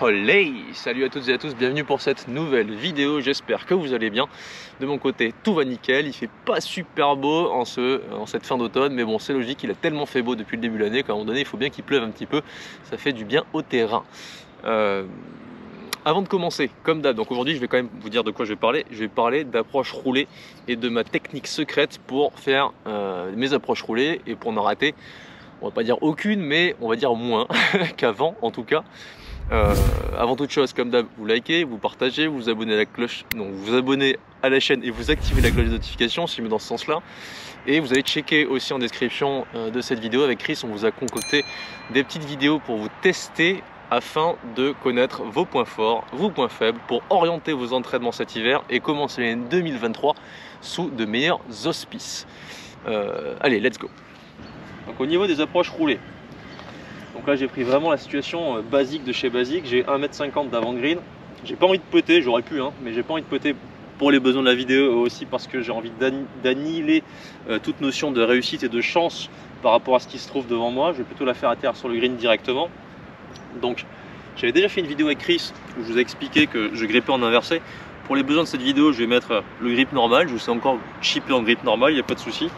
Olé! Salut à toutes et à tous, bienvenue pour cette nouvelle vidéo, j'espère que vous allez bien. De mon côté, tout va nickel, il fait pas super beau en cette fin d'automne, mais bon, c'est logique, il a tellement fait beau depuis le début de l'année qu'à un moment donné, il faut bien qu'il pleuve un petit peu, ça fait du bien au terrain. Avant de commencer, comme d'hab, donc aujourd'hui je vais quand même vous dire de quoi je vais parler d'approche roulée et de ma technique secrète pour faire mes approches roulées et pour n'en rater, on va pas dire aucune, mais on va dire moins qu'avant en tout cas. Avant toute chose, comme d'hab, vous likez, vous partagez, vous abonnez à la cloche, non, vous abonnez à la chaîne et vous activez la cloche de notification si je mets dans ce sens là. Et vous allez checker aussi en description de cette vidéo, avec Chris on vous a concocté des petites vidéos pour vous tester afin de connaître vos points forts, vos points faibles, pour orienter vos entraînements cet hiver et commencer l'année 2023 sous de meilleurs auspices. Allez, let's go. Donc au niveau des approches roulées, donc là j'ai pris vraiment la situation basique de chez basique. J'ai 1,50 m d'avant-green. J'ai pas envie de poter, j'aurais pu hein, mais j'ai pas envie de poter pour les besoins de la vidéo, aussi parce que j'ai envie d'annihiler toute notion de réussite et de chance par rapport à ce qui se trouve devant moi. Je vais plutôt la faire atterrir sur le green directement. Donc j'avais déjà fait une vidéo avec Chris où je vous ai expliqué que je grippais en inversé. Pour les besoins de cette vidéo, je vais mettre le grip normal. Je sais encore chipper en grip normal, il n'y a pas de souci.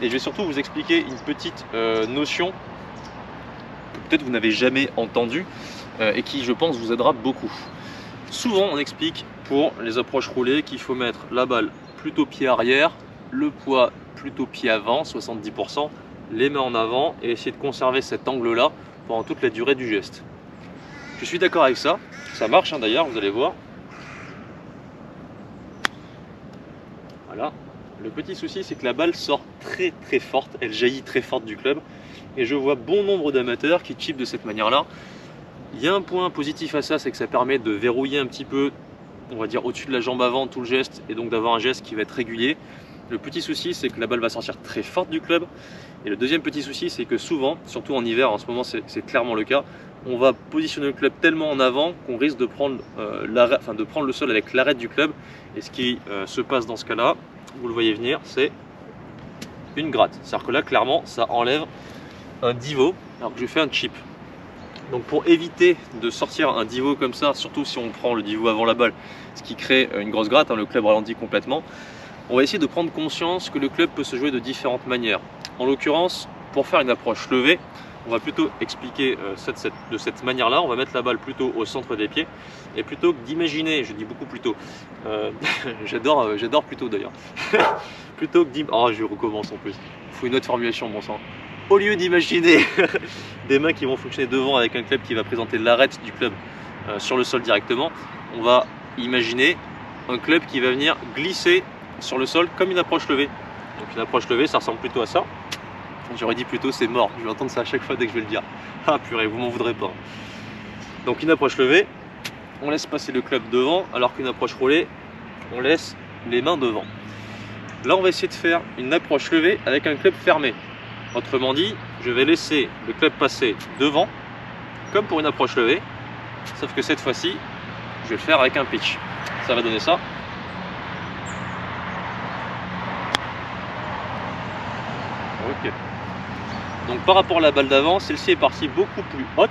Et je vais surtout vous expliquer une petite notion peut-être vous n'avez jamais entendu et qui je pense vous aidera beaucoup. Souvent on explique pour les approches roulées qu'il faut mettre la balle plutôt pied arrière, le poids plutôt pied avant, 70%, les mains en avant et essayer de conserver cet angle là pendant toute la durée du geste. Je suis d'accord avec ça, ça marche hein, d'ailleurs, vous allez voir. Voilà. Le petit souci c'est que la balle sort très forte, elle jaillit très forte du club. Et je vois bon nombre d'amateurs qui chipent de cette manière-là. Il y a un point positif à ça, c'est que ça permet de verrouiller un petit peu, on va dire au-dessus de la jambe avant tout le geste, et donc d'avoir un geste qui va être régulier. Le petit souci, c'est que la balle va sortir très forte du club. Et le deuxième petit souci, c'est que souvent, surtout en hiver, en ce moment c'est clairement le cas, on va positionner le club tellement en avant qu'on risque de prendre, le sol avec l'arête du club. Et ce qui se passe dans ce cas-là, vous le voyez venir, c'est une gratte. C'est-à-dire que là, clairement, ça enlève un divot alors que je fais un chip. Donc pour éviter de sortir un divot comme ça, surtout si on prend le divot avant la balle, ce qui crée une grosse gratte, hein, le club ralentit complètement, on va essayer de prendre conscience que le club peut se jouer de différentes manières. En l'occurrence, pour faire une approche levée, on va plutôt expliquer de cette manière-là. On va mettre la balle plutôt au centre des pieds et plutôt que d'imaginer, je dis beaucoup plutôt, j'adore plutôt d'ailleurs, plutôt que d'imaginer, oh je recommence en plus, il faut une autre formulation bon sang. Au lieu d'imaginer des mains qui vont fonctionner devant avec un club qui va présenter l'arête du club sur le sol directement, on va imaginer un club qui va venir glisser sur le sol comme une approche levée. Donc une approche levée, ça ressemble plutôt à ça. J'aurais dit plutôt c'est mort, je vais entendre ça à chaque fois dès que je vais le dire. Ah purée, vous m'en voudrez pas. Donc une approche levée, on laisse passer le club devant, alors qu'une approche roulée, on laisse les mains devant. Là on va essayer de faire une approche levée avec un club fermé. Autrement dit, je vais laisser le club passer devant, comme pour une approche levée, sauf que cette fois-ci, je vais le faire avec un pitch. Ça va donner ça. Ok. Donc par rapport à la balle d'avant, celle-ci est partie beaucoup plus haute.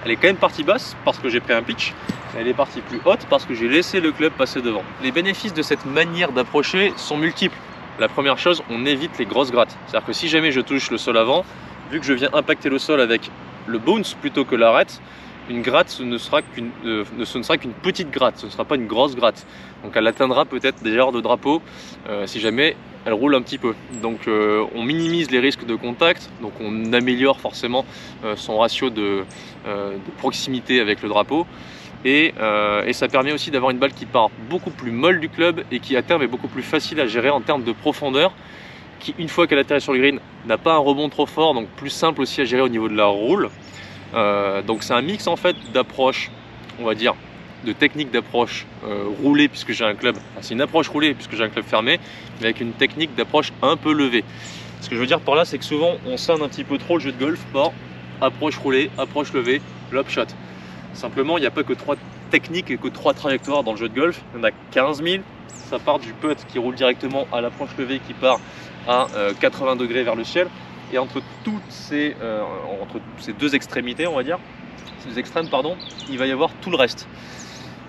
Elle est quand même partie basse parce que j'ai pris un pitch. Elle est partie plus haute parce que j'ai laissé le club passer devant. Les bénéfices de cette manière d'approcher sont multiples. La première chose, on évite les grosses grattes. C'est-à-dire que si jamais je touche le sol avant, vu que je viens impacter le sol avec le bounce plutôt que l'arête, une gratte ce ne sera qu'une petite gratte, ce ne sera pas une grosse gratte. Donc elle atteindra peut-être des genres de drapeau si jamais elle roule un petit peu. Donc on minimise les risques de contact, donc on améliore forcément son ratio de proximité avec le drapeau. Et ça permet aussi d'avoir une balle qui part beaucoup plus molle du club et qui à terme est beaucoup plus facile à gérer en termes de profondeur, qui une fois qu'elle atterrit sur le green n'a pas un rebond trop fort, donc plus simple aussi à gérer au niveau de la roule. Donc c'est un mix en fait d'approche, on va dire, de technique d'approche roulée puisque j'ai un club, enfin, c'est une approche roulée puisque j'ai un club fermé, mais avec une technique d'approche un peu levée. Ce que je veux dire par là, c'est que souvent on scinde un petit peu trop le jeu de golf par approche roulée, approche levée, lob shot. Simplement, il n'y a pas que 3 techniques et que 3 trajectoires dans le jeu de golf. Il y en a 15 000. Ça part du putt qui roule directement à l'approche levée qui part à 80 degrés vers le ciel. et entre ces deux extrémités, on va dire, ces extrêmes, pardon, il va y avoir tout le reste.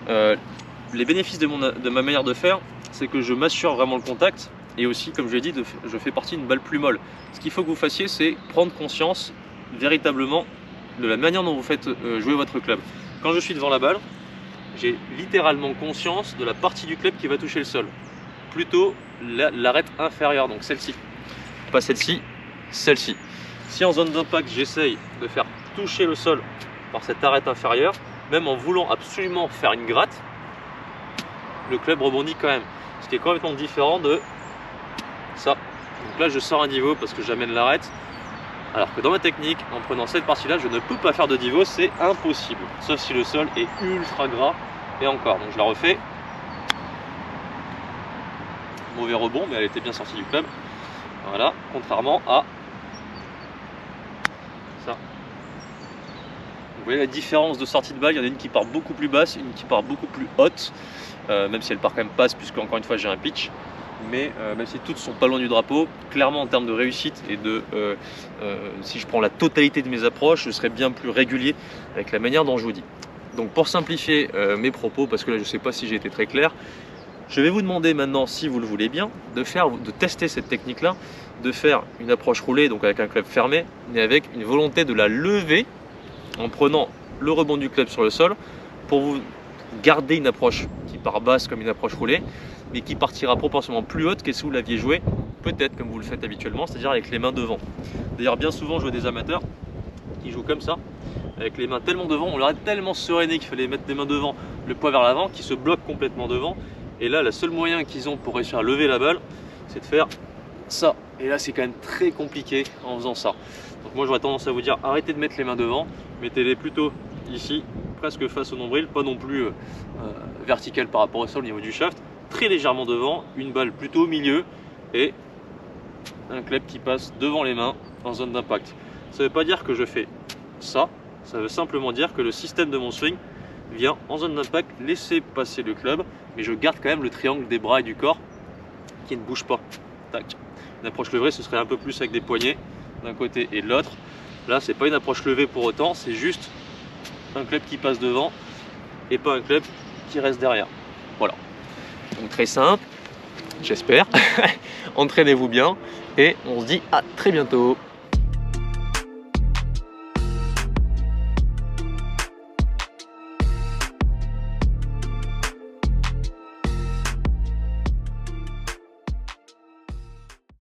Les bénéfices de ma manière de faire, c'est que je m'assure vraiment le contact, et aussi, comme je l'ai dit, je fais partie d'une balle plus molle. Ce qu'il faut que vous fassiez, c'est prendre conscience véritablement de la manière dont vous faites jouer votre club. Quand je suis devant la balle, j'ai littéralement conscience de la partie du club qui va toucher le sol. Plutôt l'arête inférieure, donc celle-ci. Pas celle-ci, celle-ci. Si en zone d'impact, j'essaye de faire toucher le sol par cette arête inférieure, même en voulant absolument faire une gratte, le club rebondit quand même. Ce qui est complètement différent de ça. Donc là, je sors un divot parce que j'amène l'arête. Alors que dans ma technique, en prenant cette partie-là, je ne peux pas faire de divot, c'est impossible. Sauf si le sol est ultra gras, et encore. Donc je la refais. Mauvais rebond, mais elle était bien sortie du club. Voilà, contrairement à ça. Vous voyez la différence de sortie de balle, il y en a une qui part beaucoup plus basse, une qui part beaucoup plus haute, même si elle part quand même basse, puisque encore une fois j'ai un pitch. Mais même si toutes sont pas loin du drapeau, clairement en termes de réussite et de si je prends la totalité de mes approches, je serai bien plus régulier avec la manière dont je vous dis. Donc pour simplifier mes propos, parce que là je ne sais pas si j'ai été très clair, je vais vous demander maintenant, si vous le voulez bien, de tester cette technique là, de faire une approche roulée, donc avec un club fermé, mais avec une volonté de la lever en prenant le rebond du club sur le sol pour vous garder une approche qui part basse comme une approche roulée, mais qui partira proportionnellement plus haute que si vous l'aviez joué, peut-être comme vous le faites habituellement, c'est-à-dire avec les mains devant. D'ailleurs, bien souvent, je vois des amateurs qui jouent comme ça, avec les mains tellement devant, on leur a tellement sereiné qu'il fallait mettre les mains devant, le poids vers l'avant, qui se bloquent complètement devant. Et là, le seul moyen qu'ils ont pour réussir à lever la balle, c'est de faire ça. Et là, c'est quand même très compliqué en faisant ça. Donc moi, j'aurais tendance à vous dire, arrêtez de mettre les mains devant, mettez-les plutôt ici, presque face au nombril, pas non plus vertical par rapport au sol au niveau du shaft, très légèrement devant, une balle plutôt au milieu et un club qui passe devant les mains en zone d'impact. Ça ne veut pas dire que je fais ça, ça veut simplement dire que le système de mon swing vient en zone d'impact laisser passer le club, mais je garde quand même le triangle des bras et du corps qui ne bouge pas. Tac. Une approche levée, ce serait un peu plus avec des poignets d'un côté et de l'autre. Là, c'est pas une approche levée pour autant, c'est juste un club qui passe devant et pas un club qui reste derrière. Voilà. Donc très simple, j'espère. Entraînez-vous bien et on se dit à très bientôt.